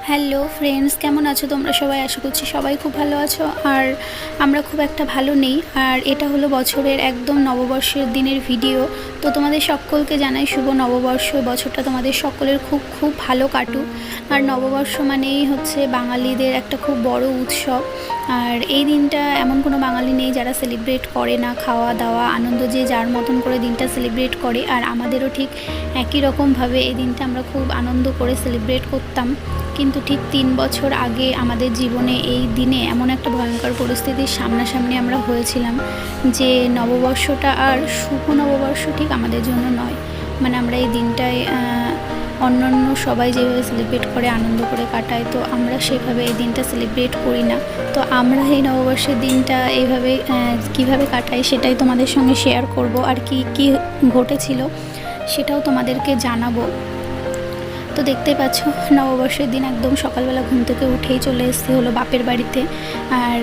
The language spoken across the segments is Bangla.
হ্যালো ফ্রেন্ডস, কেমন আছো তোমরা সবাই? আশা করছি সবাই খুব ভালো আছো। আর আমরা খুব একটা ভালো নেই। আর এটা হলো বছরের একদম নববর্ষের দিনের ভিডিও। তো তোমাদের সকলকে জানাই শুভ নববর্ষ। বছরটা তোমাদের সকলের খুব খুব ভালো কাটুক। আর নববর্ষ মানেই হচ্ছে বাঙালিদের একটা খুব বড় উৎসব। আর এই দিনটা এমন কোনো বাঙালি নেই যারা সেলিব্রেট করে না। খাওয়া দাওয়া আনন্দ যে যার মতন করে দিনটা সেলিব্রেট করে। আর আমাদেরও ঠিক একই রকমভাবে এই দিনটা আমরা খুব আনন্দ করে সেলিব্রেট করতাম। কিন্তু ঠিক 3 বছর আগে আমাদের জীবনে এই দিনে এমন একটা ভয়ঙ্কর পরিস্থিতির সামনাসামনি আমরা হয়েছিলাম যে নববর্ষটা আর শুভ নববর্ষ ঠিক আমাদের জন্য নয়। মানে আমরা এই দিনটায় অন্যান্য সবাই যেভাবে সেলিব্রেট করে আনন্দ করে কাটায়, তো আমরা সেভাবে এই দিনটা সেলিব্রেট করি না। তো আমরা এই নববর্ষের দিনটা এইভাবে কীভাবে কাটাই সেটাই তোমাদের সঙ্গে শেয়ার করব। আর কি কি ঘটেছিল সেটাও তোমাদেরকে জানাবো। তো দেখতেই পাচ্ছ, নববর্ষের দিন একদম সকালবেলা ঘুম থেকে উঠেই চলে এসেছি হলো বাপের বাড়িতে। আর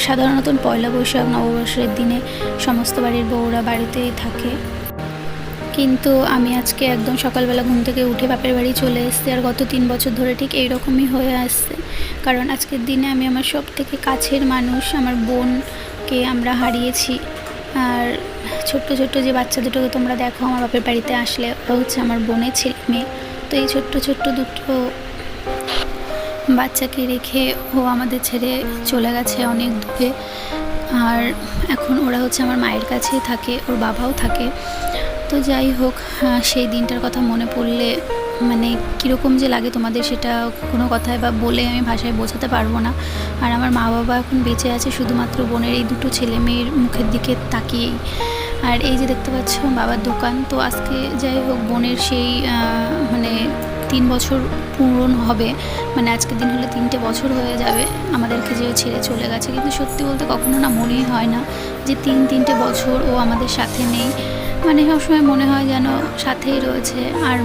সাধারণত পয়লা বৈশাখ নববর্ষের দিনে সমস্ত বাড়ির বউরা বাড়িতেই থাকে, কিন্তু আমি আজকে একদম সকালবেলা ঘুম থেকে উঠে বাপের বাড়ি চলে এসেছি। আর গত 3 বছর ধরে ঠিক এইরকমই হয়ে আসছে, কারণ আজকের দিনে আমি আমার সব থেকে কাছের মানুষ আমার বোনকে আমরা হারিয়েছি। আর ছোট্ট ছোট্ট যে বাচ্চা দুটোকে তোমরা দেখো আমার বাপের বাড়িতে আসলে, ওরা হচ্ছে আমার বোনের ছেলে মেয়ে। তো এই ছোট্ট ছোট্ট দুটো বাচ্চাকে রেখে ও আমাদের ছেড়ে চলে গেছে অনেক দূরে। আর এখন ওরা হচ্ছে আমার মায়ের কাছেই থাকে, ওর বাবাও থাকে। তো যাই হোক, সেই দিনটার কথা মনে পড়লে মানে কীরকম যে লাগে তোমাদের সেটা কোনো কথায় বা বলে আমি ভাষায় বোঝাতে পারবো না। আর আমার মা বাবা এখন বেঁচে আছে শুধুমাত্র বোনের এই দুটো ছেলে মেয়ের মুখের দিকে তাকিয়েই। আর এই যে দেখতে পাচ্ছ বাবার দোকান। তো আজকে যাই হোক বোনের সেই মানে 3 বছর পূরণ হবে, মানে আজকের দিন হলে 3টে বছর হয়ে যাবে আমাদেরকে যে ছেড়ে চলে গেছে। কিন্তু সত্যি বলতে কখনো না মনেই হয় না যে 3টে বছর ও আমাদের সাথে নেই। মানে সবসময় মনে হয় যেন সাথেই রয়েছে। আর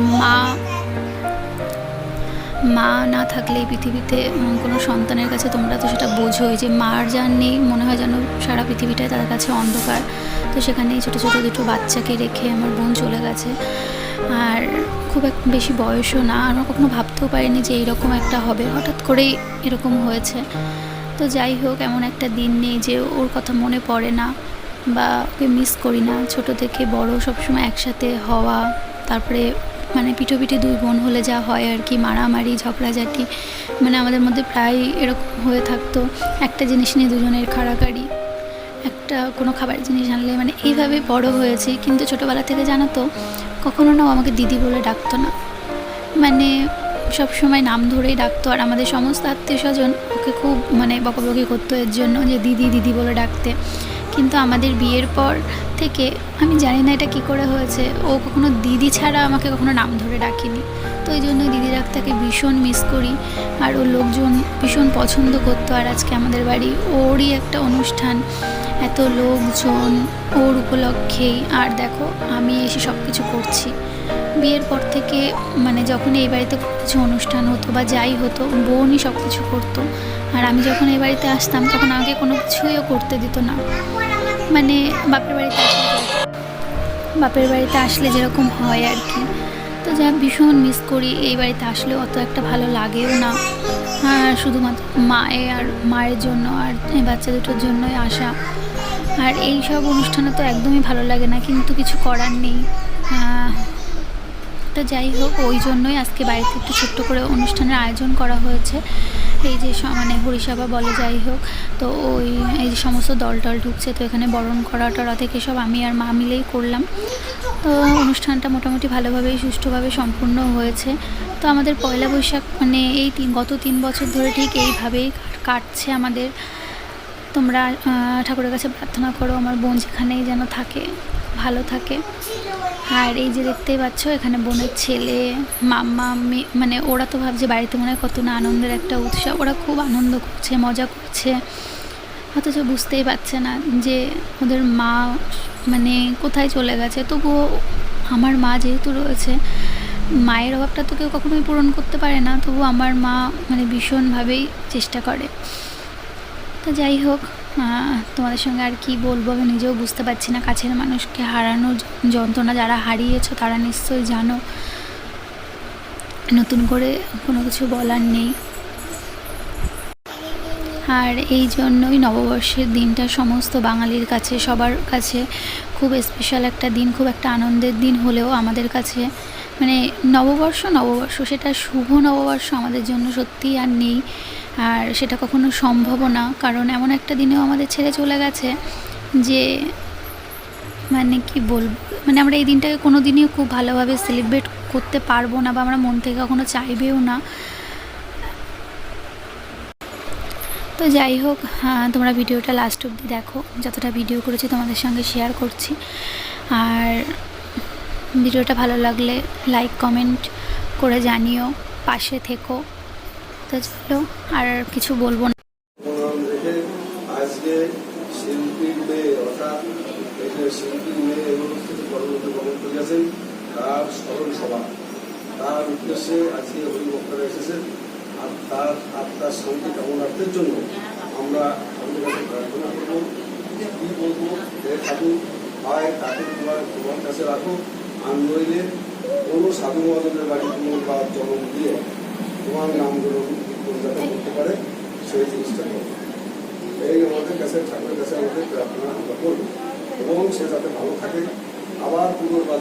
মা না থাকলে এই পৃথিবীতে কোনো সন্তানের কাছে তোমরা তো সেটা বোঝোই যে মার যার নেই মনে হয় যেন সারা পৃথিবীটাই তার কাছে অন্ধকার। তো সেখানেই ছোটো ছোটো দুটো বাচ্চাকে রেখে আমার বোন চলে গেছে। আর খুব এক বেশি বয়সও না, আমরা কখনো ভাবতেও পারিনি যে এইরকম একটা হবে, হঠাৎ করেই এরকম হয়েছে। তো যাই হোক, এমন একটা দিন নেই যে ওর কথা মনে পড়ে না বা ওকে মিস করি না। ছোটো থেকে বড় সবসময় একসাথে হওয়া, তারপরে মানে পিঠোপিঠি 2 বোন হলে যা হয় আর কি, মারামারি ঝগড়াঝাটি, মানে আমাদের মধ্যে প্রায় এরকম হয়ে থাকতো। একটা জিনিস নিয়ে দুজনের কাড়াকাড়ি, একটা কোনো খাবার জিনিস আনলে, মানে এইভাবে বড় হয়েছি। কিন্তু ছোটোবেলা থেকে জানো তো কখনো না আমাকে দিদি বলে ডাকতো না, মানে সব সময় নাম ধরেই ডাকতো। আর আমাদের সমস্ত আত্মীয় স্বজন ওকে খুব মানে বকাবকি করতো এর জন্য যে দিদি দিদি বলে ডাকতে। কিন্তু আমাদের বিয়ের পর থেকে আমি জানি না এটা কী করে হয়েছে, ও কখনো দিদি ছাড়া আমাকে কখনো নাম ধরে ডাকেনি। তো এই জন্যই দিদি ডাকটাকে ভীষণ মিস করি। আর ওর লোকজন ভীষণ পছন্দ করতো। আর আজকে আমাদের বাড়ি ওরই একটা অনুষ্ঠান, এত লোকজন ওর উপলক্ষেই। আর দেখো আমি এসে সব কিছু করছি। বিয়ের পর থেকে মানে যখন এই বাড়িতে কিছু অনুষ্ঠান হতো বা যাই হতো, বোনই সব কিছু করতো। আর আমি যখন এই বাড়িতে আসতাম তখন আমাকে কোনো কিছুইও করতে দিত না। মানে বাপের বাড়িতে আসলে যেরকম হয় আর কি। তো যা ভীষণ মিস করি। এই বাড়িতে আসলেও অত একটা ভালো লাগেও না। আর শুধুমাত্র মায়ের জন্য আর এই বাচ্চা দুটোর জন্যই আসা। আর এই সব অনুষ্ঠানে তো একদমই ভালো লাগে না, কিন্তু কিছু করার নেই। তো যাই হোক, ওই জন্যই আজকে বাড়িতে একটু ছোট্ট করে অনুষ্ঠানের আয়োজন করা হয়েছে। এই যে মানে হরিসভা বলে যাই হোক, তো এই যে সমস্ত দল ঢুকছে, তো এখানে বরণ করা টরা থেকে সব আমি আর মা মিলেই করলাম। তো অনুষ্ঠানটা মোটামুটি ভালোভাবেই সুষ্ঠুভাবে সম্পূর্ণ হয়েছে। তো আমাদের পয়লা বৈশাখ মানে এই গত 3 বছর ধরে ঠিক এইভাবেই কাটছে আমাদের। তোমরা ঠাকুরের কাছে প্রার্থনা করো আমার বোন যেখানেই যেন থাকে, ভালো থাকে। আর এই যে দেখতেই পাচ্ছ এখানে বোনের ছেলে মাম্মা মানে ওরা তো ভাবছে বাড়িতে মনে হয় কত না আনন্দের একটা উৎসব, ওরা খুব আনন্দ করছে মজা করছে, অথচ বুঝতেই পারছে না যে ওদের মা মানে কোথায় চলে গেছে। তবুও আমার মা যেহেতু রয়েছে, মায়ের অভাবটা তো কেউ কখনোই পূরণ করতে পারে না, তবু আমার মা মানে ভীষণভাবেই চেষ্টা করে। তো যাই হোক, তোমাদের সঙ্গে আর কি বলবো, আমি নিজেও বুঝতে পারছি না। কাছের মানুষকে হারানোর যন্ত্রণা যারা হারিয়েছো তারা নিশ্চয়ই জানো। নতুন করে কোনো কিছু বলার নেই। আর এই জন্যই নববর্ষের দিনটা সমস্ত বাঙালির কাছে, সবার কাছে খুব স্পেশাল একটা দিন, খুব একটা আনন্দের দিন হলেও আমাদের কাছে মানে নববর্ষ সেটা শুভ নববর্ষ আমাদের জন্য সত্যিই আর নেই, আর সেটা কখনো সম্ভবও না। কারণ এমন একটা দিনেও আমাদের ছেড়ে চলে গেছে যে মানে কি বলবো, মানে আমরা এই দিনটাকে কোনো দিনই খুব ভালোভাবে সেলিব্রেট করতে পারবো না, বা আমরা মন থেকে কখনো চাইবেও না। তো যাই হোক, তোমরা ভিডিওটা লাস্ট অবধি দেখো, যতটা ভিডিও করেছি তোমাদের সঙ্গে শেয়ার করছি। আর ভিডিওটা ভালো লাগলে লাইক কমেন্ট করে জানিও, পাশে থেকো। তো চলো, আর কিছু বলবো না। আজকে শিল্পীর মেয়ে অর্থাৎ শিল্পীর মেয়ে এবং কর্মরত গমন করিয়াছেন তার স্মরণ সভা, তার উদ্দেশ্যে আজকে হরিভক্তরা এসেছেন। আর তার আত্মার শান্তি কামনার্থের জন্য আমরা আমাদের কাছে প্রার্থনা করবো, কি বলবো, ঠাকুর হয় তাকে তোমার কাছে রাখো, আর নইলে কোনো সাধু মহাজনের বাড়ি কোনো বা জন্ম দিয়ে তোমার নামগুলো যাতে করতে পারে সেই জিনিসটা করবো। এই আমাদের কাছে ঠাকুরের কাছে আমাদের প্রার্থনা আমরা করবো, এবং সে যাতে ভালো থাকে, আবার পুনর্বার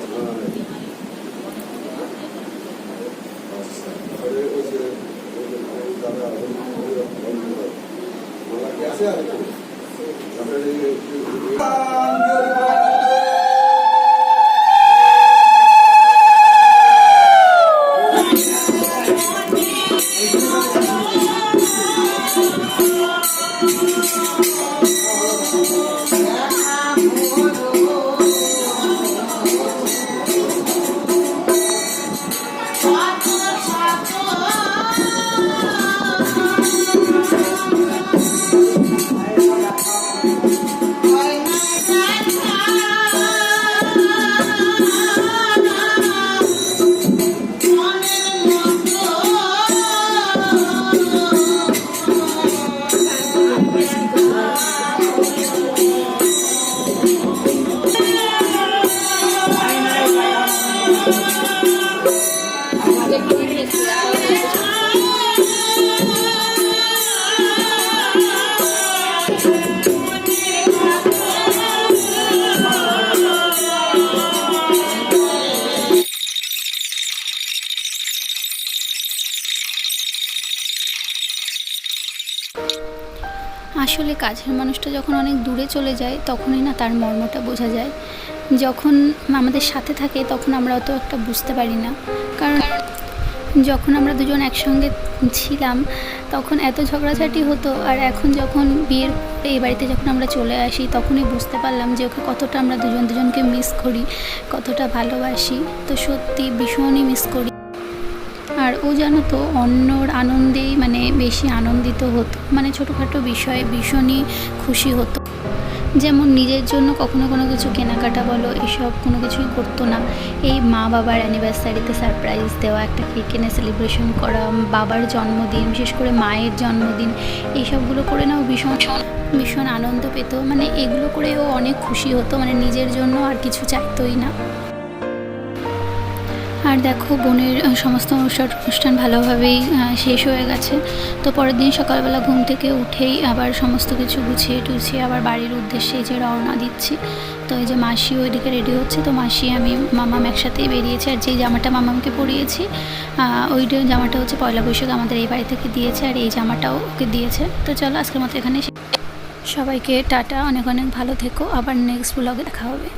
আছে আর আসলে কাছের মানুষটা যখন অনেক দূরে চলে যায় তখনই না তার মর্মটা বোঝা যায়। যখন আমাদের সাথে থাকে তখন আমরা অত একটা বুঝতে পারি না, কারণ যখন আমরা দুজন একসঙ্গে ছিলাম তখন এত ঝগড়াঝাটি হতো, আর এখন যখন বিয়ের পরে এই বাড়িতে যখন আমরা চলে আসি তখনই বুঝতে পারলাম যে ওকে কতটা আমরা দুজনকে মিস করি, কতটা ভালোবাসি। তো সত্যি ভীষণই মিস করি। আর ও জানো তো অন্যর আনন্দেই মানে বেশি আনন্দিত হতো, মানে ছোটোখাটো বিষয়ে ভীষণই খুশি হতো। যেমন নিজের জন্য কখনো কোনো কিছু কেনাকাটা বলো এসব কোনো কিছুই করতো না। এই মা বাবার অ্যানিভার্সারিতে সারপ্রাইজ দেওয়া, একটা কেক কিনে সেলিব্রেশন করা, বাবার জন্মদিন, বিশেষ করে মায়ের জন্মদিন, এইসবগুলো করে না ও ভীষণ আনন্দ পেত। মানে এগুলো করে ও অনেক খুশি হতো, মানে নিজের জন্য আর কিছু চাইতোই না। আর দেখো বোনের সমস্ত অনুষ্ঠান ভালোভাবেই শেষ হয়ে গেছে। তো পরের দিন সকালবেলা ঘুম থেকে উঠেই আবার সমস্ত কিছু গুছিয়ে টুছিয়ে আবার বাড়ির উদ্দেশ্যে যে রওনা দিচ্ছি। তো এই যে মাসি ওইদিকে রেডি হচ্ছে, তো মাসি আমি মামাম একসাথেই বেরিয়েছি। আর যেই জামাটা মামামকে পরিয়েছি ওইটা জামাটা হচ্ছে পয়লা বৈশাখ আমাদের এই বাড়ি থেকে দিয়েছে, আর এই জামাটাও ওকে দিয়েছে। তো চলো আজকের মতো এখানে সবাইকে টাটা, অনেক অনেক ভালো থেকো, আবার নেক্সট ব্লগে দেখা হবে।